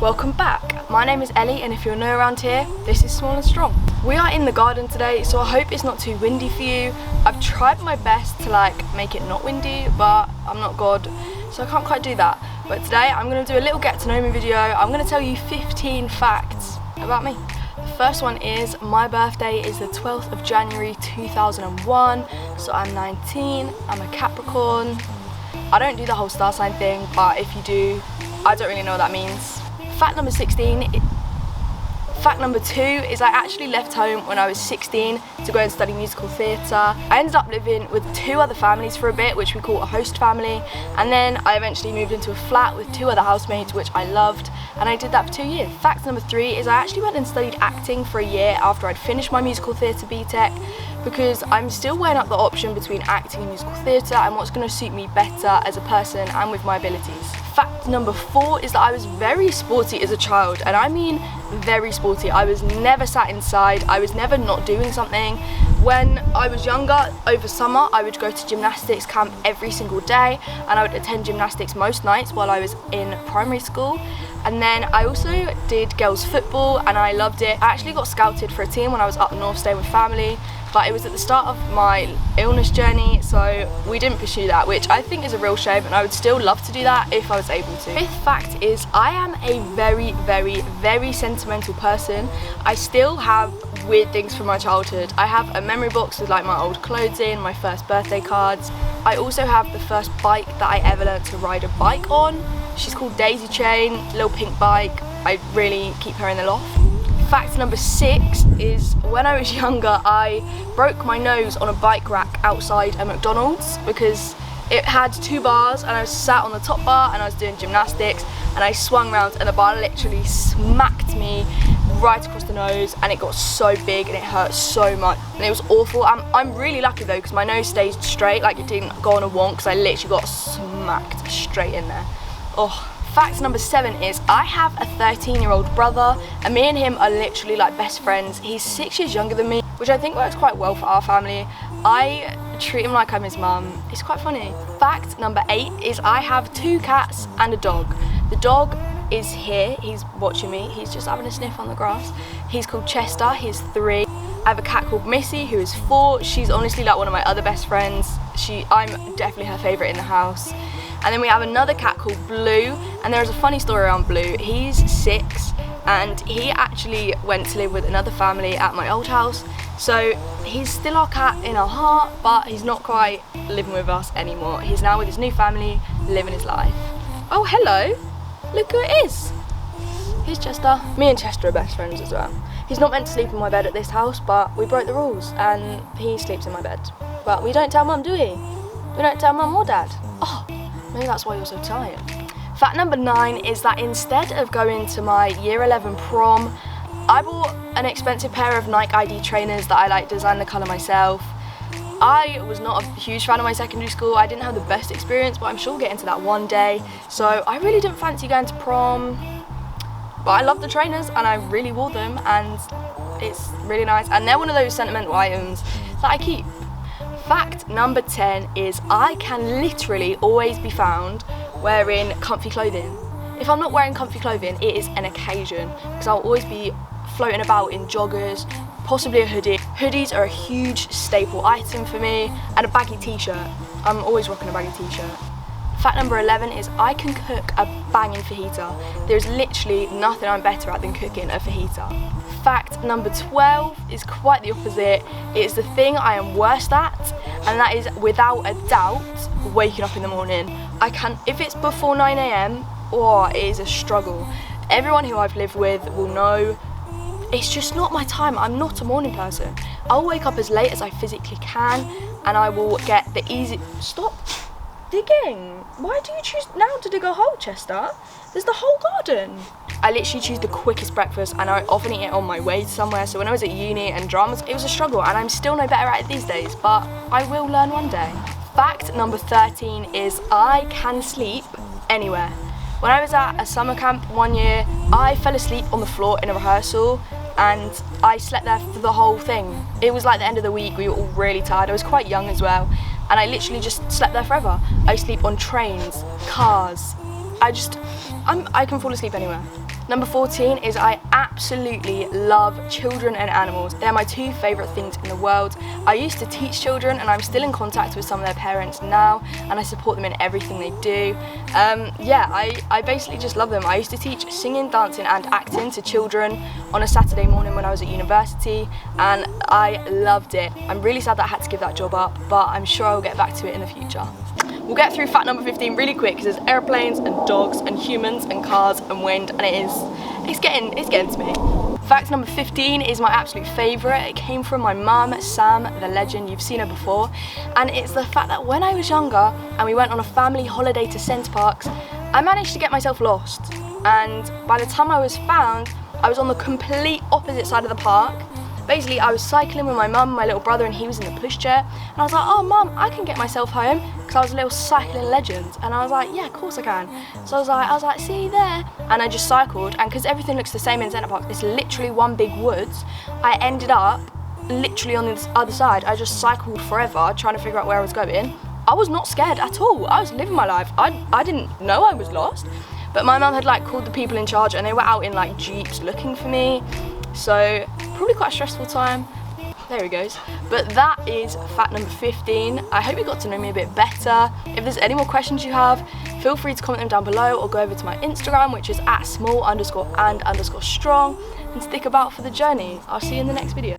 Welcome back. My name is Ellie, and if you're new around here, this is Small and Strong. We are in the garden today, so I hope it's not too windy for you. I've tried my best to make it not windy, but I'm not God, so I can't quite do that. But today I'm going to do a little get to know me video. I'm going to tell you 15 facts about me. The first one is my birthday is the 12th of January 2001, so I'm 19, I'm a Capricorn. I don't do the whole star sign thing, but if you do, I don't really know what that means. Fact number 2 is I actually left home when I was 16 to go and study musical theatre. I ended up living with 2 other families for a bit, which we call a host family, and then I eventually moved into a flat with 2 other housemates, which I loved, and I did that for 2 years. Fact number 3 is I actually went and studied acting for a year after I'd finished my musical theatre BTEC, because I'm still weighing up the option between acting and musical theatre and what's going to suit me better as a person and with my abilities. Fact number 4 is that I was very sporty as a child, and I mean very sporty. I was never sat inside, I was never not doing something. When I was younger, over summer, I would go to gymnastics camp every single day, and I would attend gymnastics most nights while I was in primary school. And then I also did girls football, and I loved it. I actually got scouted for a team when I was up north staying with family, but it was at the start of my illness journey, so we didn't pursue that, which I think is a real shame, and I would still love to do that if I was able to. 5th fact is I am a very, very, very sentimental person. I still have weird things from my childhood. I have a memory box with my old clothes in, my first birthday cards. I also have the first bike that I ever learned to ride a bike on. She's called Daisy Chain, little pink bike. I really keep her in the loft. Fact number 6 is when I was younger, I broke my nose on a bike rack outside a McDonald's because it had 2 bars, and I was sat on the top bar and I was doing gymnastics, and I swung round and the bar literally smacked me right across the nose, and it got so big and it hurt so much, and it was awful. I'm really lucky though, because my nose stayed straight, it didn't go on a wonk, because I literally got smacked straight in there. Oh. Fact number 7 is I have a 13-year-old brother, and me and him are literally best friends. He's 6 years younger than me, which I think works quite well for our family. I treat him like I'm his mum. It's quite funny. Fact number 8 is I have 2 cats and a dog. The dog is here, he's watching me, he's just having a sniff on the grass. He's called Chester, he's 3. I have a cat called Missy, who is 4. She's honestly one of my other best friends. I'm definitely her favourite in the house. And then we have another cat called Blue, and there is a funny story around Blue. He's 6, and he actually went to live with another family at my old house. So he's still our cat in our heart, but he's not quite living with us anymore. He's now with his new family, living his life. Oh, hello. Look who it is. Here's Chester. Me and Chester are best friends as well. He's not meant to sleep in my bed at this house, but we broke the rules, and he sleeps in my bed. But we don't tell Mum, do we? We don't tell Mum or Dad. Oh. Maybe that's why you're so tired. Fact number 9 is that instead of going to my year 11 prom, I bought an expensive pair of Nike ID trainers that I designed the colour myself. I was not a huge fan of my secondary school. I didn't have the best experience, but I'm sure we'll get into that one day. So I really didn't fancy going to prom, but I love the trainers and I really wore them, and it's really nice. And they're one of those sentimental items that I keep. Fact number 10 is I can literally always be found wearing comfy clothing. If I'm not wearing comfy clothing, it is an occasion, because I'll always be floating about in joggers, possibly a hoodie. Hoodies are a huge staple item for me, and a baggy t-shirt. I'm always rocking a baggy t-shirt. Fact number 11 is I can cook a banging fajita. There's literally nothing I'm better at than cooking a fajita. Fact number 12 is quite the opposite. It's the thing I am worst at, and that is without a doubt waking up in the morning. If it's before 9 AM, it is a struggle. Everyone who I've lived with will know it's just not my time. I'm not a morning person. I'll wake up as late as I physically can, and I will get the easy. Stop digging. Why do you choose now to dig a hole, Chester? There's the whole garden. I literally choose the quickest breakfast, and I often eat it on my way somewhere. So when I was at uni and dramas, it was a struggle, and I'm still no better at it these days, but I will learn one day. Fact number 13 is I can sleep anywhere. When I was at a summer camp one year, I fell asleep on the floor in a rehearsal, and I slept there for the whole thing. It was the end of the week, we were all really tired. I was quite young as well, and I literally just slept there forever. I sleep on trains, cars. I can fall asleep anywhere. Number 14 is I absolutely love children and animals. They're my two favourite things in the world. I used to teach children and I'm still in contact with some of their parents now, and I support them in everything they do. Yeah, I basically just love them. I used to teach singing, dancing and acting to children on a Saturday morning when I was at university, and I loved it. I'm really sad that I had to give that job up, but I'm sure I'll get back to it in the future. We'll get through fact number 15 really quick because there's airplanes and dogs and humans and cars and wind, and it's getting to me. Fact number 15 is my absolute favourite. It came from my mum, Sam, the legend. You've seen her before, and it's the fact that when I was younger and we went on a family holiday to Centre Parks, I managed to get myself lost, and by the time I was found, I was on the complete opposite side of the park. Basically, I was cycling with my mum and my little brother, and he was in the pushchair, and I was like, oh mum, I can get myself home, because I was a little cycling legend, and I was like, yeah, of course I can. So I was like, see you there, and I just cycled, and because everything looks the same in Centre Park, it's literally one big woods, I ended up literally on the other side. I just cycled forever, trying to figure out where I was going. I was not scared at all. I was living my life. I didn't know I was lost, but my mum had like called the people in charge, and they were out in like jeeps looking for me. So probably quite a stressful time. There he goes. But that is fact number 15. I hope you got to know me a bit better. If there's any more questions you have, feel free to comment them down below or go over to my Instagram, which is @small_and_strong, and stick about for the journey. I'll see you in the next video.